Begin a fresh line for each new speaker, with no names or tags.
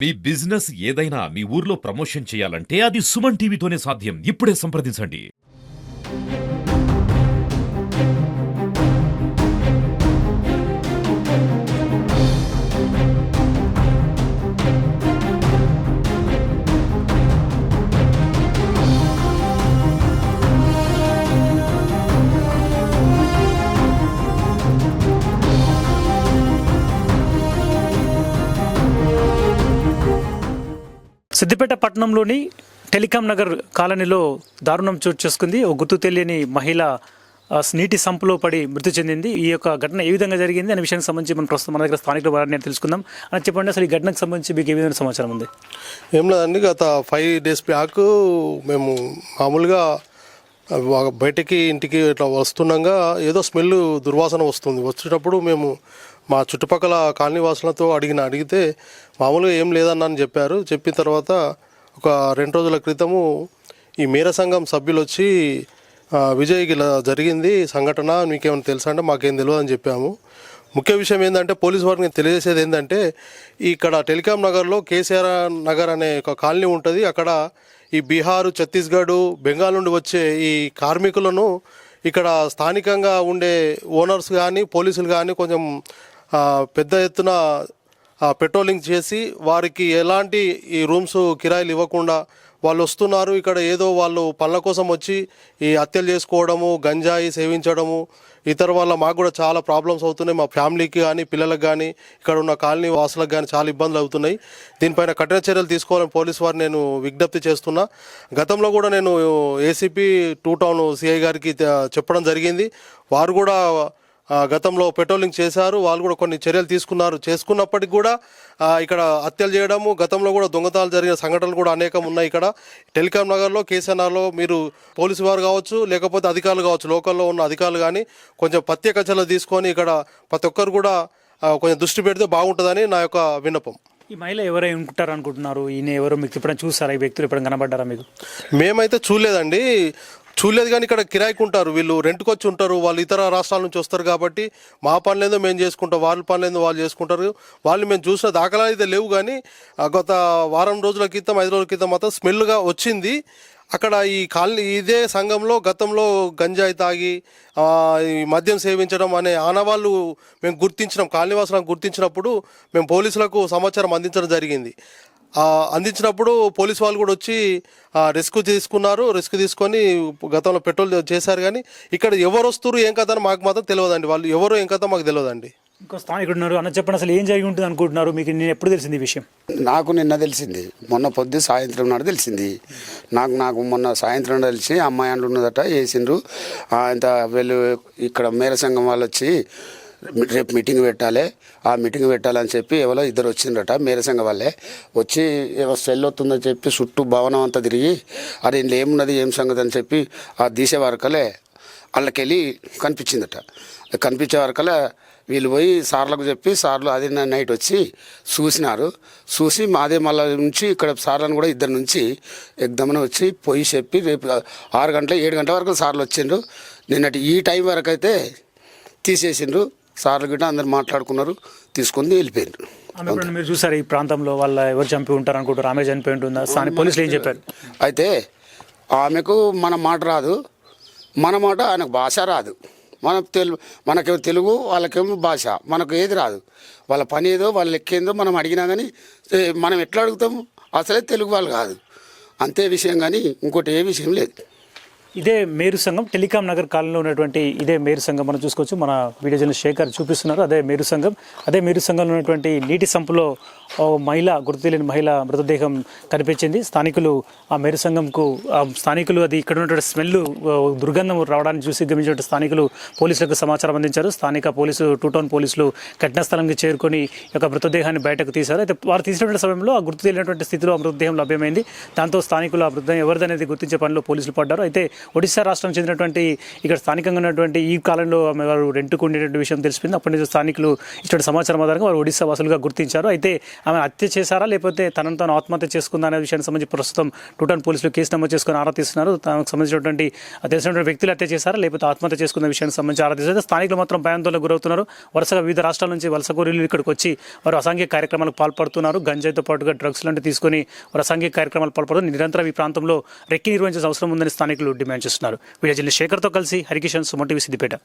మీ business ఏదైనా మీ ఊర్లో promotion చేయాలంటే అది సుమన్ టీవీతోనే సాధ్యం. ఇప్పుడే సంప్రదించండి.
సిద్దిపేట పట్టణంలోని టెలికాం నగర్ కాలనీలో దారుణం చోటు చేసుకుంది. ఓ గుర్తు తెలియని మహిళ నీటి సంపులో పడి మృతి చెందింది. ఈ యొక్క ఘటన ఏ విధంగా జరిగింది అనే విషయానికి సంబంధించి మనం ప్రస్తుతం మన దగ్గర స్థానికుల వారిని తెలుసుకుందాం. అని చెప్పండి, అసలు ఈ ఘటనకు సంబంధించి మీకు ఏ విధంగా సమాచారం ఉంది?
ఏం లేదండి, గత 5 days బ్యాక్ మేము మామూలుగా బయటికి ఇంటికి ఇట్లా వస్తుండగా ఏదో స్మెల్ దుర్వాసన వస్తుంది. వచ్చేటప్పుడు మేము మా చుట్టుపక్కల కాలనీ వాసులతో అడిగితే మామూలుగా ఏం లేదన్న అని చెప్పారు. చెప్పిన తర్వాత ఒక 2 రోజుల క్రితము ఈ మేర సంఘం సభ్యులు వచ్చి విజయ్కి ఇలా జరిగింది సంఘటన, మీకేమైనా తెలుసా అంటే మాకేం తెలియదు అని చెప్పాము. ముఖ్య విషయం ఏంటంటే పోలీసు వారికి తెలియజేసేది ఏంటంటే ఇక్కడ టెలికాం నగర్లో కేసీఆర్ నగర్ అనే ఒక కాలనీ ఉంటుంది. అక్కడ ఈ బీహారు, ఛత్తీస్గఢ్, బెంగాల్ నుండి వచ్చే ఈ కార్మికులను ఇక్కడ స్థానికంగా ఉండే ఓనర్స్ కానీ పోలీసులు కానీ కొంచెం పెద్ద ఎత్తున పెట్రోలింగ్ చేసి వారికి ఎలాంటి ఈ రూమ్స్ కిరాయిలు ఇవ్వకుండా వాళ్ళు వస్తున్నారు. ఇక్కడ ఏదో వాళ్ళు పనుల కోసం వచ్చి ఈ హత్యలు చేసుకోవడము, గంజాయి సేవించడము, ఇతర వల్ల మాకు కూడా చాలా ప్రాబ్లమ్స్ అవుతున్నాయి. మా ఫ్యామిలీకి కానీ పిల్లలకు కానీ ఇక్కడ ఉన్న కాలనీ వాసులకు కానీ చాలా ఇబ్బందులు అవుతున్నాయి. దీనిపైన కఠిన చర్యలు తీసుకోవాలని పోలీసు వారు నేను విజ్ఞప్తి చేస్తున్నా. గతంలో కూడా నేను ఏసీపీ 2 టౌన్ సిఐ గారికి చెప్పడం జరిగింది. వారు కూడా గతంలో పెట్రోలింగ్ చేశారు. వాళ్ళు కూడా కొన్ని చర్యలు చేసుకున్నప్పటికీ కూడా ఇక్కడ హత్యలు చేయడము, గతంలో కూడా దొంగతనాలు జరిగిన సంఘటనలు కూడా అనేకం ఉన్నాయి. ఇక్కడ టెలికాం నగర్లో, కేసీఆర్లో మీరు పోలీసు వారు కావచ్చు, లేకపోతే అధికారులు కావచ్చు, లోకల్లో ఉన్న అధికారులు కానీ కొంచెం ప్రత్యేక చర్యలు తీసుకొని ఇక్కడ ప్రతి ఒక్కరు కూడా కొంచెం దృష్టి పెడితే బాగుంటుందని నా యొక్క విన్నపం.
ఈ మహిళ ఎవరై ఉంటారు అనుకుంటున్నారు? ఈయన ఎవరు మీకు ఎప్పుడైనా చూసారా? ఈ వ్యక్తులు ఎప్పుడైనా కనబడ్డారా మీకు?
మేమైతే చూడలేదు కానీ ఇక్కడ కిరాయికి ఉంటారు. వీళ్ళు రెంట్కి వచ్చి ఉంటారు. వాళ్ళు ఇతర రాష్ట్రాల నుంచి వస్తారు కాబట్టి మా పనులేదో మేము చేసుకుంటాం, వాళ్ళ పనులేదో వాళ్ళు చేసుకుంటారు. వాళ్ళు మేము చూసిన దాఖలాలు అయితే లేవు. కానీ గత వారం రోజుల క్రితం, 5 రోజుల క్రితం మాత్రం స్మెల్గా వచ్చింది. అక్కడ ఈ కాలనీ ఇదే సంఘంలో గతంలో గంజాయి తాగి ఈ మద్యం సేవించడం అనే ఆనవాళ్ళు మేము గుర్తించినాం. కాలనీవాసులను గుర్తించినప్పుడు మేము పోలీసులకు సమాచారం అందించడం జరిగింది. అందించినప్పుడు పోలీసు వాళ్ళు కూడా వచ్చి రెస్క్యూ తీసుకొని గతంలో పెట్రోల్ చేశారు. కానీ ఇక్కడ ఎవరు వస్తారు ఏం కథ మాకు మాత్రం తెలియదండి. వాళ్ళు ఎవరు ఏం కథ మాకు తెలియదండి.
ఇంకో స్థానికుడు ఉన్నారు, అన్న చెప్పండి, అసలు ఏం జరిగి ఉంటుంది అనుకుంటున్నారు? మీకు నేను ఎప్పుడు తెలిసింది ఈ విషయం?
నాకు నిన్న తెలిసింది, మొన్న సాయంత్రం నాడు తెలిసింది. నాకు మొన్న సాయంత్రం తెలిసి అమ్మాయి అంటూ ఉన్నదట, వేసిండ్రు. ఇంత వీళ్ళు ఇక్కడ మేర సంఘం వాళ్ళు వచ్చి రేపు మీటింగ్ పెట్టాలి, ఆ మీటింగ్ పెట్టాలని చెప్పి ఎవరో 2 వచ్చిండ్రట. మేర సంఘం వాళ్ళే వచ్చి ఏవో స్మెల్ వస్తుందని చెప్పి చుట్టూ భవనం అంతా తిరిగి అది ఇంట్లో ఏమున్నది ఏం సంగతి అని చెప్పి ఆ తీసే వరకలే వాళ్ళకెళ్ళి కనిపించిందట. కనిపించే వరకలే వీళ్ళు పోయి సార్లకు చెప్పి సార్లు అది నైట్ వచ్చి చూసి మాదే మళ్ళీ నుంచి ఇక్కడ సార్లను కూడా 2 నుంచి ఎగ్దమని వచ్చి పోయి చెప్పి రేపు 6 గంటల 7 గంటల వరకు సార్లు వచ్చిండ్రు. నిన్నటి ఈ టైం వరకు అయితే తీసేసిండ్రు. సార్లు గిట్ట అందరు మాట్లాడుకున్నారు, తీసుకొని వెళ్ళిపోయిండ్రు.
మీరు చూసారు ఈ ప్రాంతంలో వాళ్ళ ఎవరు చంపి ఉంటారు అనుకుంటారు? ఆమె చనిపోయి ఉంటుందా? పోలీసులు ఏం చెప్పారు?
అయితే ఆమెకు మన మాట రాదు, మన మాట ఆయనకు భాష రాదు. మనకేమో తెలుగు, వాళ్ళకేమో భాష, మనకు ఏది రాదు. వాళ్ళ పని ఏదో, వాళ్ళ లెక్కేందో మనం అడిగినా కానీ మనం ఎట్లా అడుగుతాము? అసలే తెలుగు వాళ్ళు కాదు, అంతే విషయం. కానీ ఇంకోటి ఏ విషయం లేదు.
ఇదే మేరు సంఘం టెలికాం నగర్ కాలనీలో ఉన్నటువంటి ఇదే మేరు సంఘం మనం చూసుకోవచ్చు. మన వీడియో జర్నలిస్ట్ శేఖర్ చూపిస్తున్నారు. అదే మేరు సంఘంలో ఉన్నటువంటి నీటి సంపులో మహిళ, గుర్తు తెలియని మహిళ మృతదేహం కనిపించింది. స్థానికులు ఆ మేరు సంఘంకు అది ఇక్కడ ఉన్నటువంటి స్మెల్, దుర్గంధం రావడాన్ని చూసి గమనించిన స్థానికులు పోలీసులకు సమాచారం అందించారు. స్థానిక పోలీసు 2 టౌన్ పోలీసులు ఘటనా స్థలానికి చేరుకొని ఒక మృతదేహాన్ని బయటకు తీశారు. అయితే వారు తీసినటువంటి సమయంలో ఆ గుర్తు తెలియనటువంటి స్థితిలో ఆ మృతదేహం లభ్యమైంది. దాంతో స్థానికులు ఆ మృతదేహం ఎవరిదనేది గుర్తించే పనిలో పోలీసులు పడ్డారు. అయితే ఒడిశా రాష్ట్రం చెందినటువంటి ఇక్కడ స్థానికంగా ఉన్నటువంటి ఈ కాలంలో ఆమె వారు రెంట్కు ఉండేటువంటి విషయం తెలిసింది. అప్పటి నుంచి స్థానికులు ఇచ్చిన సమాచారం ఆధారంగా వారు ఒడిశా వాసులుగా గుర్తించారు. అయితే ఆమె హత్య చేశారా లేకపోతే తనను తాను ఆత్మహత్య చేసుకుందా అనే విషయానికి సంబంధించి ప్రస్తుతం టూటన్ పోలీసులు కేసు నమోదు చేసుకుని ఆరా తీస్తున్నారు. తనకు సంబంధించినటువంటి తెలిసినటువంటి వ్యక్తులు హత్య చేశారా లేకపోతే ఆత్మహత్య చేసుకున్న విషయానికి సంబంధించి ఆరా తీస్తారు. స్థానికులు మాత్రం భయాందోళనకు గురవుతున్నారు. వరుసగా వివిధ రాష్ట్రాల నుంచి వలస కూలీలు ఇక్కడికి వచ్చి వారు అసాంఘిక కార్యక్రమాలకు పాల్పడుతున్నారు. గంజాయితో పాటుగా డ్రగ్స్ లాంటివి తీసుకొని వారు అసాంఘిక కార్యక్రమాలు పాల్పడుతున్నారు. నిరంతరం ఈ ప్రాంతంలో రెక్కి నిర్వహించాల్సిన అవసరం ఉందని స్థానికులు డిమాండ్ చేస్తున్నారు. వీడియో జర్నలిస్ట్ శేఖర్తో కలిసి హరికిషన్, సుమన్ టీవీ, సిద్దిపేట.